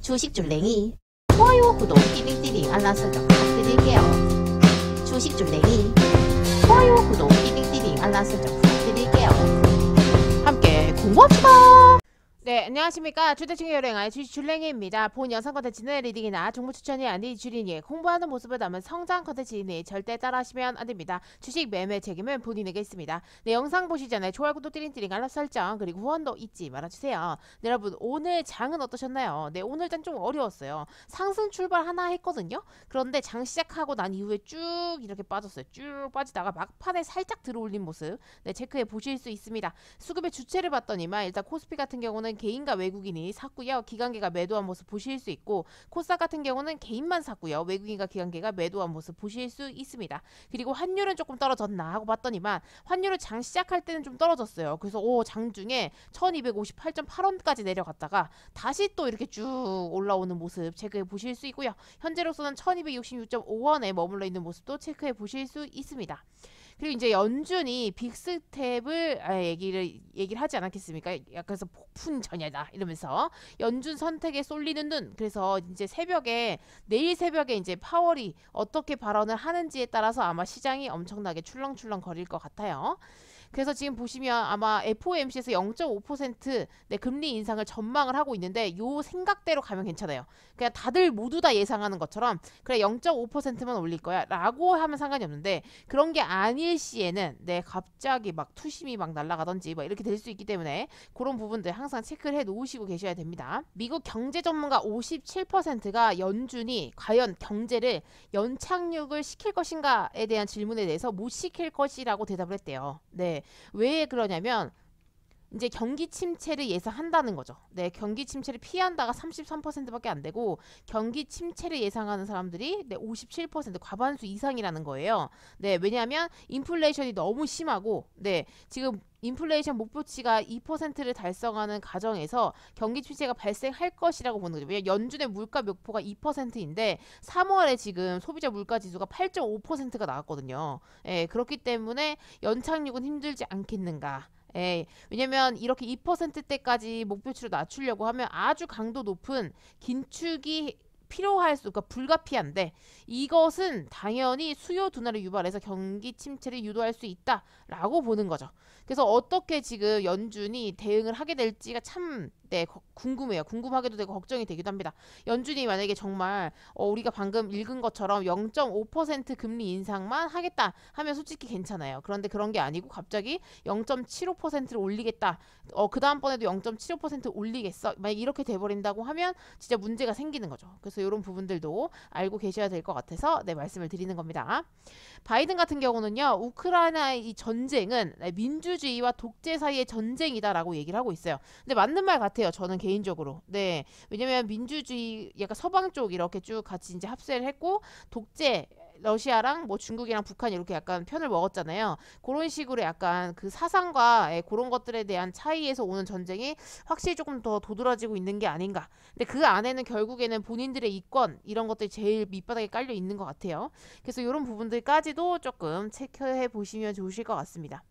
주식줄랭이 좋아요, 구독, 띠링띠링 알람 설정 부탁드릴게요. 주식줄랭이 좋아요, 구독, 띠링띠링 알람 설정 부탁드릴게요. 함께 공부합시다. 네, 안녕하십니까. 주대충의 요령아의 주식줄랭이입니다. 본 영상 컨텐츠는 리딩이나 정보 추천이 아닌 주린이의 공부하는 모습을 담은 성장 컨텐츠이니 절대 따라하시면 안됩니다. 주식 매매 책임은 본인에게 있습니다. 네, 영상 보시기 전에 좋아요, 구독, 띠링띠링 알람 설정 그리고 후원도 잊지 말아주세요. 네, 여러분 오늘 장은 어떠셨나요? 네, 오늘 장 좀 어려웠어요. 상승 출발 하나 했거든요. 그런데 장 시작하고 난 이후에 쭉 이렇게 빠졌어요. 쭉 빠지다가 막판에 살짝 들어올린 모습 네, 체크해 보실 수 있습니다. 수급의 주체를 봤더니만 일단 코스피 같은 경우는 개인과 외국인이 샀고요. 기관계가 매도한 모습 보실 수 있고, 코스닥 같은 경우는 개인만 샀고요. 외국인과 기관계가 매도한 모습 보실 수 있습니다. 그리고 환율은 조금 떨어졌나 하고 봤더니만 환율은 장 시작할 때는 좀 떨어졌어요. 그래서 장중에 1258.8원까지 내려갔다가 다시 또 이렇게 쭉 올라오는 모습 체크해 보실 수 있고요. 현재로서는 1266.5원에 머물러 있는 모습도 체크해 보실 수 있습니다. 그리고 이제 연준이 빅스텝을 얘기를 하지 않았겠습니까? 약간 그래서 폭풍 전야다 이러면서 연준 선택에 쏠리는 눈. 그래서 이제 내일 새벽에 이제 파월이 어떻게 발언을 하는지에 따라서 아마 시장이 엄청나게 출렁출렁 거릴 것 같아요. 그래서 지금 보시면 아마 FOMC에서 0.5% 네, 금리 인상을 전망을 하고 있는데 요 생각대로 가면 괜찮아요. 그냥 다들 모두 다 예상하는 것처럼 그래 0.5%만 올릴 거야 라고 하면 상관이 없는데, 그런 게 아닐 시에는 네, 갑자기 막 투심이 막 날아가던지 막 이렇게 될 수 있기 때문에 그런 부분들 항상 체크를 해 놓으시고 계셔야 됩니다. 미국 경제 전문가 57%가 연준이 과연 경제를 연착륙을 시킬 것인가에 대한 질문에 대해서 못 시킬 것이라고 대답을 했대요. 네. 왜 그러냐면 이제 경기 침체를 예상한다는 거죠. 네, 경기 침체를 피한다가 33%밖에 안 되고 경기 침체를 예상하는 사람들이 네, 57% 과반수 이상이라는 거예요. 네, 왜냐하면 인플레이션이 너무 심하고 네, 지금 인플레이션 목표치가 2%를 달성하는 가정에서 경기 침체가 발생할 것이라고 보는 거죠. 왜냐면 연준의 물가 목표가 2%인데 3월에 지금 소비자 물가 지수가 8.5%가 나왔거든요. 예, 그렇기 때문에 연착륙은 힘들지 않겠는가. 왜냐면 이렇게 2%대까지 목표치로 낮추려고 하면 아주 강도 높은 긴축이 필요할 수, 그러니까 불가피한데 이것은 당연히 수요 둔화를 유발해서 경기 침체를 유도할 수 있다라고 보는 거죠. 그래서 어떻게 지금 연준이 대응을 하게 될지가 참 네, 궁금해요. 궁금하게도 되고 걱정이 되기도 합니다. 연준이 만약에 정말 우리가 방금 읽은 것처럼 0.5% 금리 인상만 하겠다 하면 솔직히 괜찮아요. 그런데 그런 게 아니고 갑자기 0.75%를 올리겠다. 그 다음번에도 0.75% 올리겠어. 만약 이렇게 돼버린다고 하면 진짜 문제가 생기는 거죠. 그래서 이런 부분들도 알고 계셔야 될 것 같아서 네, 말씀을 드리는 겁니다. 바이든 같은 경우는요, 우크라이나의 이 전쟁은 민주주의와 독재 사이의 전쟁이다라고 얘기를 하고 있어요. 근데 맞는 말 같아요. 저는 개인적으로. 네, 왜냐면 민주주의 약간 서방 쪽 이렇게 쭉 같이 이제 합세를 했고 독재 러시아랑 뭐 중국이랑 북한 이렇게 약간 편을 먹었잖아요. 그런 식으로 약간 그 사상과 그런 것들에 대한 차이에서 오는 전쟁이 확실히 조금 더 도드라지고 있는 게 아닌가. 근데 그 안에는 결국에는 본인들의 이권 이런 것들이 제일 밑바닥에 깔려 있는 것 같아요. 그래서 이런 부분들까지도 조금 체크해 보시면 좋으실 것 같습니다.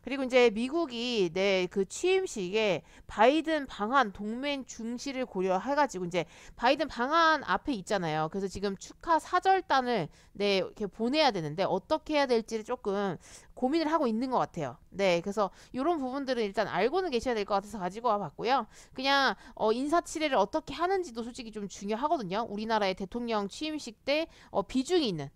그리고 이제 미국이 그 취임식에 바이든 방한 동맹 중시를 고려해가지고 이제 바이든 방한 앞에 있잖아요. 그래서 지금 축하 사절단을 이렇게 보내야 되는데 어떻게 해야 될지를 조금 고민을 하고 있는 것 같아요. 네, 그래서 이런 부분들은 일단 알고는 계셔야 될 것 같아서 가지고 와봤고요. 그냥 인사치레를 어떻게 하는지도 솔직히 좀 중요하거든요. 우리나라의 대통령 취임식 때 비중이 있는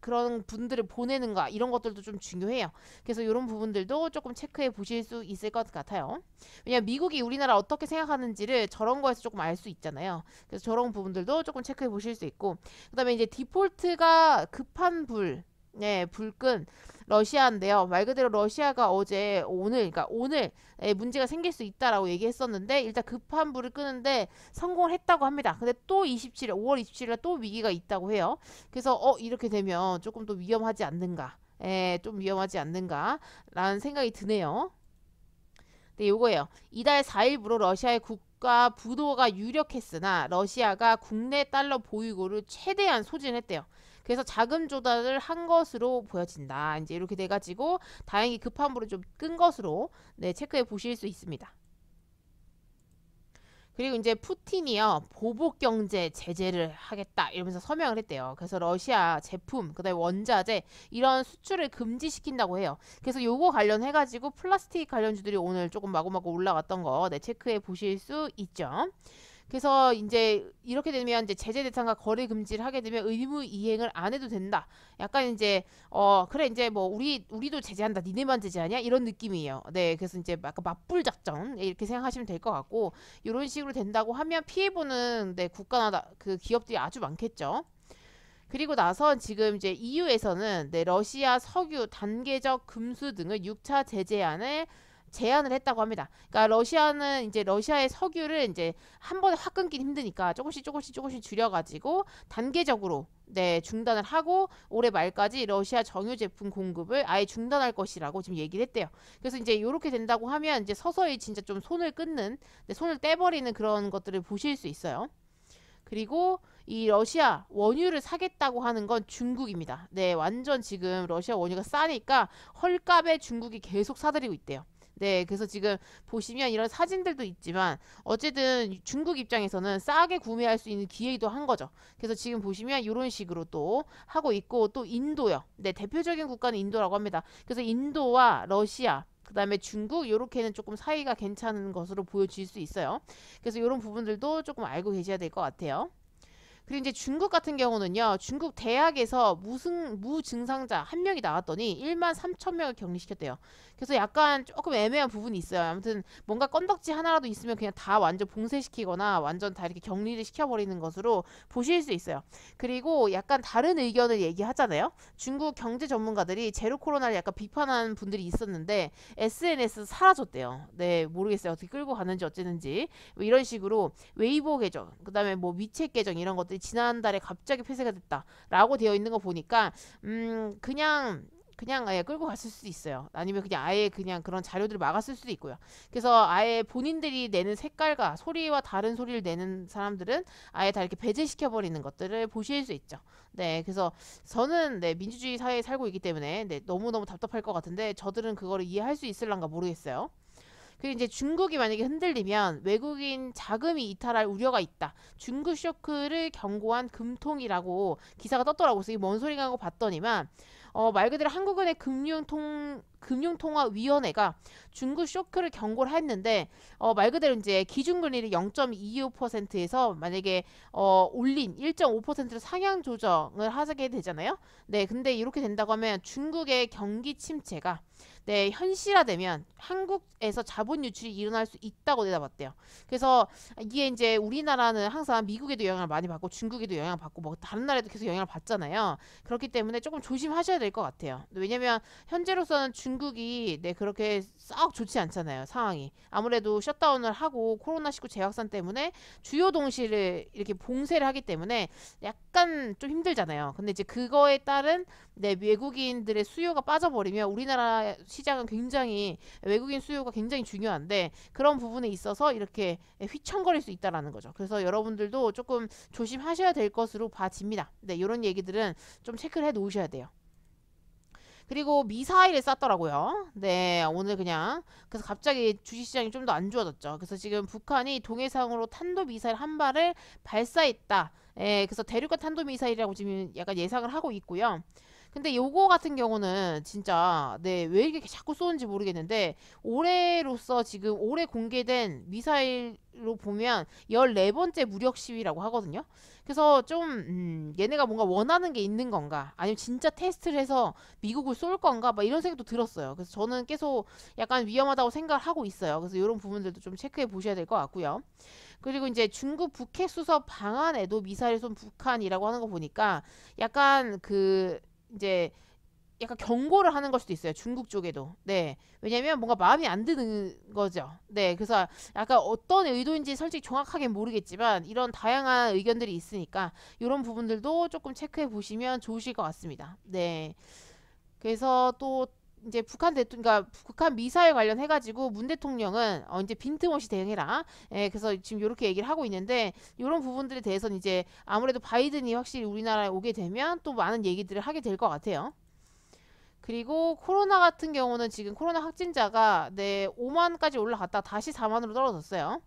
그런 분들을 보내는가 이런 것들도 좀 중요해요. 그래서 이런 부분들도 조금 체크해 보실 수 있을 것 같아요. 왜냐면 미국이 우리나라 어떻게 생각하는지를 저런 거에서 조금 알 수 있잖아요. 그래서 저런 부분들도 조금 체크해 보실 수 있고, 그 다음에 이제 디폴트가 급한 불끈 러시아인데요. 말 그대로 러시아가 그러니까 오늘 문제가 생길 수 있다라고 얘기했었는데 일단 급한 불을 끄는데 성공을 했다고 합니다. 근데 또 5월 27일에 또 위기가 있다고 해요. 그래서 이렇게 되면 조금 더 위험하지 않는가. 좀 위험하지 않는가라는 생각이 드네요. 네, 요거예요. 이달 4일부로 러시아의 국가 부도가 유력했으나 러시아가 국내 달러 보유고를 최대한 소진했대요. 그래서 자금 조달을 한 것으로 보여진다. 이제 이렇게 돼가지고 다행히 급한 불을 좀 끈 것으로 네, 체크해 보실 수 있습니다. 그리고 이제 푸틴이요 보복 경제 제재를 하겠다 이러면서 서명을 했대요. 그래서 러시아 제품, 그다음에 원자재 이런 수출을 금지시킨다고 해요. 그래서 요거 관련해가지고 플라스틱 관련주들이 오늘 조금 마구마구 올라갔던 거 네, 체크해 보실 수 있죠. 그래서 이제 이렇게 되면 이제 제재 대상과 거래 금지를 하게 되면 의무 이행을 안 해도 된다. 약간 이제 그래 이제 뭐 우리도 제재한다. 니네만 제재하냐? 이런 느낌이에요. 네, 그래서 이제 약간 맞불 작전 이렇게 생각하시면 될 것 같고 이런 식으로 된다고 하면 피해 보는 네, 국가나 그 기업들이 아주 많겠죠. 그리고 나서 지금 이제 EU에서는 네, 러시아 석유, 단계적 금수 등을 6차 제재안을 제안을 했다고 합니다. 그러니까 러시아는 이제 러시아의 석유를 이제 한 번에 확 끊긴 힘드니까 조금씩 줄여가지고 단계적으로 네, 중단을 하고 올해 말까지 러시아 정유 제품 공급을 아예 중단할 것이라고 지금 얘기를 했대요. 그래서 이제 이렇게 된다고 하면 이제 서서히 진짜 좀 손을 끊는, 네, 손을 떼버리는 그런 것들을 보실 수 있어요. 그리고 이 러시아 원유를 사겠다고 하는 건 중국입니다. 네, 완전 지금 러시아 원유가 싸니까 헐값에 중국이 계속 사들이고 있대요. 네, 그래서 지금 보시면 이런 사진들도 있지만 어쨌든 중국 입장에서는 싸게 구매할 수 있는 기회이기도 한 거죠. 그래서 지금 보시면 이런 식으로 또 하고 있고 또 인도요. 네, 대표적인 국가는 인도라고 합니다. 그래서 인도와 러시아 그 다음에 중국 요렇게는 조금 사이가 괜찮은 것으로 보여질 수 있어요. 그래서 이런 부분들도 조금 알고 계셔야 될 것 같아요. 그리고 이제 중국 같은 경우는요. 중국 대학에서 무증상자 한 명이 나왔더니 1만 3천 명을 격리시켰대요. 그래서 약간 조금 애매한 부분이 있어요. 아무튼 뭔가 건덕지 하나라도 있으면 그냥 다 완전 봉쇄시키거나 완전 다 이렇게 격리를 시켜버리는 것으로 보실 수 있어요. 그리고 약간 다른 의견을 얘기하잖아요. 중국 경제 전문가들이 제로 코로나를 약간 비판하는 분들이 있었는데 SNS 사라졌대요. 네, 모르겠어요. 어떻게 끌고 갔는지 어쨌는지 뭐 이런 식으로 웨이보 계정, 그 다음에 뭐 미챗 계정 이런 것들이 지난달에 갑자기 폐쇄가 됐다라고 되어 있는 거 보니까 그냥 아예 끌고 갔을 수도 있어요. 아니면 그냥 아예 그냥 그런 자료들을 막았을 수도 있고요. 그래서 아예 본인들이 내는 색깔과 소리와 다른 소리를 내는 사람들은 아예 다 이렇게 배제시켜 버리는 것들을 보실 수 있죠. 네, 그래서 저는 네, 민주주의 사회에 살고 있기 때문에 네, 너무너무 답답할 것 같은데 저들은 그거를 이해할 수 있을란가 모르겠어요. 그리고 이제 중국이 만약에 흔들리면 외국인 자금이 이탈할 우려가 있다. 중국 쇼크를 경고한 금통이라고 기사가 떴더라고요. 그래서 이게 뭔 소리가 하고 봤더니만 말 그대로 한국은행 금융통화위원회가 중국 쇼크를 경고를 했는데 말 그대로 이제 기준금리를 0.25%에서 만약에 올린 1.5%로 상향 조정을 하게 되잖아요. 네, 근데 이렇게 된다고 하면 중국의 경기 침체가 네, 현실화되면 한국에서 자본 유출이 일어날 수 있다고 내다봤대요. 그래서 이게 이제 우리나라는 항상 미국에도 영향을 많이 받고 중국에도 영향을 받고 뭐 다른 나라에도 계속 영향을 받잖아요. 그렇기 때문에 조금 조심하셔야 될 것 같아요. 왜냐면 현재로서는 중국이 네, 그렇게 썩 좋지 않잖아요. 상황이. 아무래도 셧다운을 하고 코로나19 재확산 때문에 주요 동시를 이렇게 봉쇄를 하기 때문에 약간 좀 힘들잖아요. 근데 이제 그거에 따른 네, 외국인들의 수요가 빠져버리면 우리나라 시장은 굉장히 외국인 수요가 굉장히 중요한데 그런 부분에 있어서 이렇게 휘청거릴 수 있다라는 거죠. 그래서 여러분들도 조금 조심하셔야 될 것으로 봐집니다. 네, 이런 얘기들은 좀 체크를 해 놓으셔야 돼요. 그리고 미사일을 쐈더라고요. 네, 오늘 그냥 그래서 갑자기 주식시장이 좀 더 안 좋아졌죠. 그래서 지금 북한이 동해상으로 탄도미사일 한 발을 발사했다. 예, 그래서 대륙간 탄도미사일이라고 지금 약간 예상을 하고 있고요. 근데 요거 같은 경우는 진짜 네, 왜 이렇게 자꾸 쏘는지 모르겠는데 올해로서 지금 올해 공개된 미사일로 보면 14번째 무력 시위라고 하거든요. 그래서 좀 얘네가 뭔가 원하는 게 있는 건가 아니면 진짜 테스트를 해서 미국을 쏠 건가 막 이런 생각도 들었어요. 그래서 저는 계속 약간 위험하다고 생각을 하고 있어요. 그래서 이런 부분들도 좀 체크해 보셔야 될 것 같고요. 그리고 이제 중국 북핵 수습 방안에도 미사일 쏜 북한이라고 하는 거 보니까 약간 그 이제 약간 경고를 하는 걸 수도 있어요. 중국 쪽에도. 네. 왜냐면 뭔가 마음이 안 드는 거죠. 네. 그래서 약간 어떤 의도인지 솔직히 정확하게 모르겠지만 이런 다양한 의견들이 있으니까 이런 부분들도 조금 체크해 보시면 좋으실 것 같습니다. 네. 그래서 또 이제 그러니까 북한 미사일 관련해가지고 문 대통령은 이제 빈틈없이 대응해라. 예, 그래서 지금 이렇게 얘기를 하고 있는데 이런 부분들에 대해서는 이제 아무래도 바이든이 확실히 우리나라에 오게 되면 또 많은 얘기들을 하게 될 것 같아요. 그리고 코로나 같은 경우는 지금 코로나 확진자가 네 5만까지 올라갔다 다시 4만으로 떨어졌어요.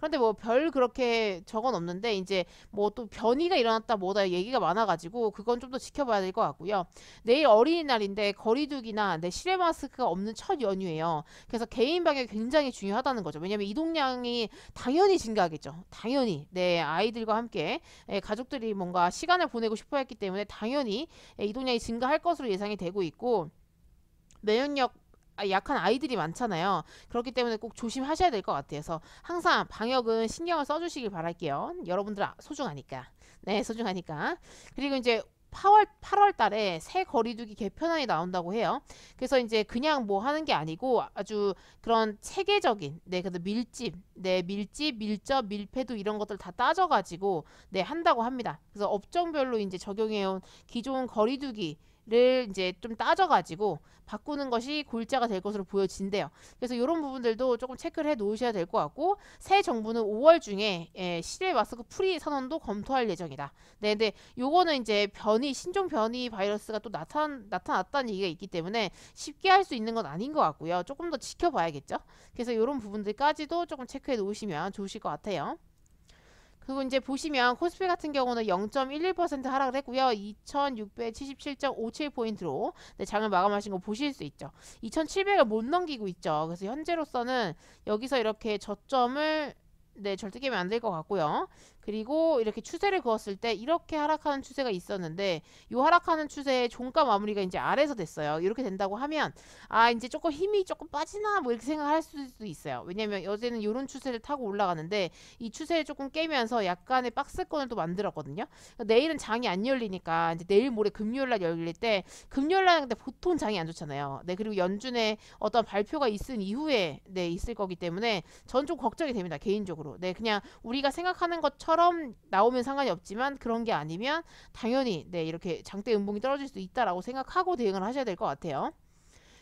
그런데 뭐 별 그렇게 적은 없는데 이제 뭐 또 변이가 일어났다 뭐다 얘기가 많아가지고 그건 좀 더 지켜봐야 될 것 같고요. 내일 어린이날인데 거리두기나 실외 마스크가 없는 첫 연휴예요. 그래서 개인 방역이 굉장히 중요하다는 거죠. 왜냐면 이동량이 당연히 증가하겠죠. 당연히 아이들과 함께 가족들이 뭔가 시간을 보내고 싶어 했기 때문에 당연히 이동량이 증가할 것으로 예상이 되고 있고 면역력 약한 아이들이 많잖아요. 그렇기 때문에 꼭 조심하셔야 될 것 같아요. 그래서 항상 방역은 신경을 써주시길 바랄게요. 여러분들 소중하니까. 네, 소중하니까. 그리고 이제 8월 달에 새 거리두기 개편안이 나온다고 해요. 그래서 이제 그냥 뭐 하는 게 아니고 아주 그런 체계적인, 그래서 밀집, 밀접, 밀폐도 이런 것들 다 따져가지고, 한다고 합니다. 그래서 업종별로 이제 적용해온 기존 거리두기를 이제 좀 따져가지고 바꾸는 것이 골자가 될 것으로 보여진대요. 그래서 이런 부분들도 조금 체크를 해 놓으셔야 될 것 같고 새 정부는 5월 중에 실외 마스크 프리 선언도 검토할 예정이다. 근데 요거는 이제 신종 변이 바이러스가 또 나타났다는 얘기가 있기 때문에 쉽게 할 수 있는 건 아닌 것 같고요. 조금 더 지켜봐야겠죠. 그래서 이런 부분들까지도 조금 체크해 놓으시면 좋으실 것 같아요. 그리고 이제 보시면 코스피 같은 경우는 0.11% 하락을 했고요. 2677.57포인트로 장을 마감하신 거 보실 수 있죠. 2700을 못 넘기고 있죠. 그래서 현재로서는 여기서 이렇게 저점을 절대 깨면 안 될 것 같고요. 그리고 이렇게 추세를 그었을 때 이렇게 하락하는 추세가 있었는데 이 하락하는 추세의 종가 마무리가 이제 아래에서 됐어요. 이렇게 된다고 하면 이제 조금 힘이 조금 빠지나 뭐 이렇게 생각할 수도 있어요. 왜냐면 어제는 이런 추세를 타고 올라가는데 이 추세를 조금 깨면서 약간의 박스권을 또 만들었거든요. 내일은 장이 안 열리니까 이제 내일 모레 금요일날 열릴 때 금요일날은 근데 보통 장이 안 좋잖아요. 그리고 연준에 어떤 발표가 있은 이후에 있을 거기 때문에 전 좀 걱정이 됩니다. 개인적으로. 그냥 우리가 생각하는 것처럼 나오면 상관이 없지만 그런 게 아니면 당연히 이렇게 장대 음봉이 떨어질 수 있다라고 생각하고 대응을 하셔야 될 것 같아요.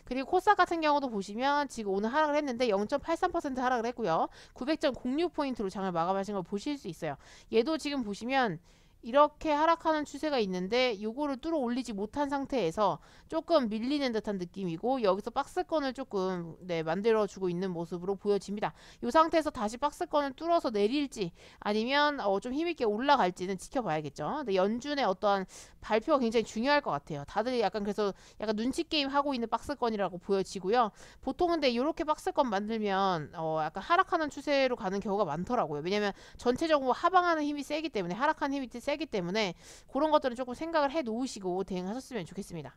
그리고 코스닥 같은 경우도 보시면 지금 오늘 하락을 했는데 0.83% 하락을 했고요. 900.06포인트로 장을 마감하신 걸 보실 수 있어요. 얘도 지금 보시면 이렇게 하락하는 추세가 있는데 요거를 뚫어 올리지 못한 상태에서 조금 밀리는 듯한 느낌이고 여기서 박스권을 조금 만들어주고 있는 모습으로 보여집니다. 이 상태에서 다시 박스권을 뚫어서 내릴지 아니면 좀 힘있게 올라갈지는 지켜봐야겠죠. 근데 연준의 어떠한 발표가 굉장히 중요할 것 같아요. 다들 약간 그래서 약간 눈치 게임 하고 있는 박스권이라고 보여지고요. 보통 근데 이렇게 박스권 만들면 약간 하락하는 추세로 가는 경우가 많더라고요. 왜냐면 전체적으로 하방하는 힘이 세기 때문에 하락하는 힘이 세기 때문에 그런 것들은 조금 생각을 해 놓으시고 대응하셨으면 좋겠습니다.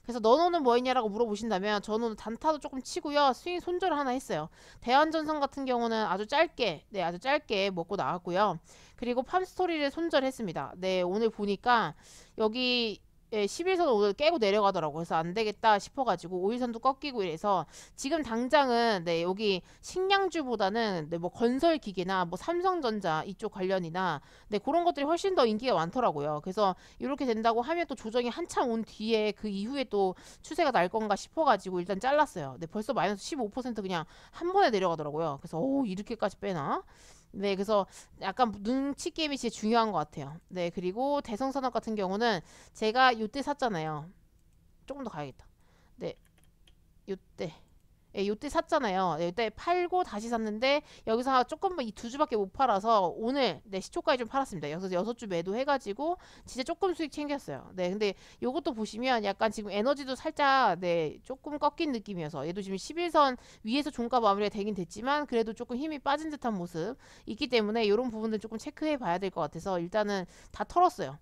그래서 너노는 뭐 했냐라고 물어보신다면 저는 단타도 조금 치고요. 스윙 손절을 하나 했어요. 대한전선 같은 경우는 아주 짧게 먹고 나왔고요. 그리고 팜스토리를 손절했습니다. 오늘 보니까 여기 11선 오늘 깨고 내려가더라고. 그래서 안 되겠다 싶어가지고 5일선도 꺾이고 이래서 지금 당장은 여기 식량주보다는 뭐 건설기계나 뭐 삼성전자 이쪽 관련이나 그런 것들이 훨씬 더 인기가 많더라고요. 그래서 이렇게 된다고 하면 또 조정이 한참 온 뒤에 그 이후에 또 추세가 날 건가 싶어가지고 일단 잘랐어요. 벌써 마이너스 15% 그냥 한 번에 내려가더라고요. 그래서 이렇게까지 빼나? 그래서 약간 눈치 게임이 진짜 중요한 것 같아요. 그리고 대성산업 같은 경우는 제가 요때 샀잖아요. 조금 더 가야겠다. 요때. 요때 샀잖아요. 요때 팔고 다시 샀는데 여기서 조금만 이 두 주밖에 못 팔아서 오늘 시초가에 좀 팔았습니다. 여기서 6주 매도해가지고 진짜 조금 수익 챙겼어요. 근데 요것도 보시면 약간 지금 에너지도 살짝 조금 꺾인 느낌이어서 얘도 지금 11선 위에서 종가 마무리가 되긴 됐지만 그래도 조금 힘이 빠진 듯한 모습 있기 때문에 이런 부분들 조금 체크해 봐야 될 것 같아서 일단은 다 털었어요.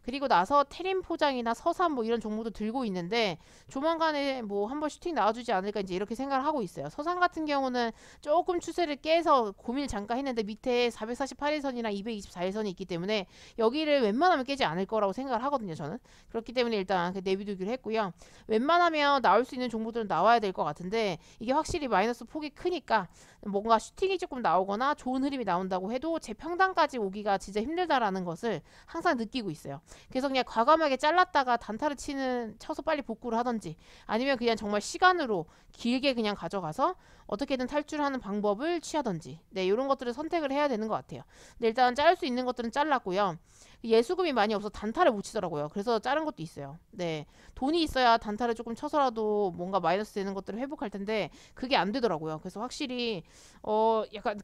그리고 나서 테린 포장이나 서산 뭐 이런 종목도 들고 있는데 조만간에 뭐 한번 슈팅 나와주지 않을까 이제 이렇게 생각을 하고 있어요. 서산 같은 경우는 조금 추세를 깨서 고민을 잠깐 했는데 밑에 448일선이나 224일선이 있기 때문에 여기를 웬만하면 깨지 않을 거라고 생각을 하거든요. 저는 그렇기 때문에 일단 내비두기를 했고요. 웬만하면 나올 수 있는 종목들은 나와야 될 것 같은데 이게 확실히 마이너스 폭이 크니까 뭔가 슈팅이 조금 나오거나 좋은 흐름이 나온다고 해도 제 평단까지 오기가 진짜 힘들다라는 것을 항상 느끼고 있어요. 그래서 그냥 과감하게 잘랐다가 단타를 쳐서 빨리 복구를 하던지, 아니면 그냥 정말 시간으로 길게 그냥 가져가서 어떻게든 탈출하는 방법을 취하던지, 네, 이런 것들을 선택을 해야 되는 것 같아요. 근데 일단 자를 수 있는 것들은 잘랐고요. 예수금이 많이 없어서 단타를 못 치더라고요. 그래서 자른 것도 있어요. 네, 돈이 있어야 단타를 조금 쳐서라도 뭔가 마이너스 되는 것들을 회복할 텐데 그게 안 되더라고요. 그래서 확실히 약간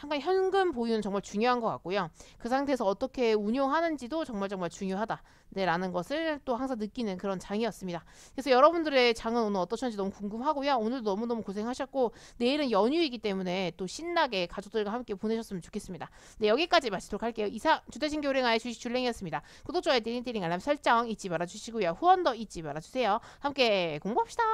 약간 현금 보유는 정말 중요한 것 같고요. 그 상태에서 어떻게 운용하는지도 정말 정말 중요하다. 네, 라는 것을 또 항상 느끼는 그런 장이었습니다. 그래서 여러분들의 장은 오늘 어떠셨는지 너무 궁금하고요. 오늘도 너무너무 고생하셨고, 내일은 연휴이기 때문에 또 신나게 가족들과 함께 보내셨으면 좋겠습니다. 네, 여기까지 마치도록 할게요. 이상 주대신 교랭아의 주식 줄랭이었습니다. 구독, 좋아요, 띠링띠링 알람 설정 잊지 말아주시고요. 후원도 잊지 말아주세요. 함께 공부합시다.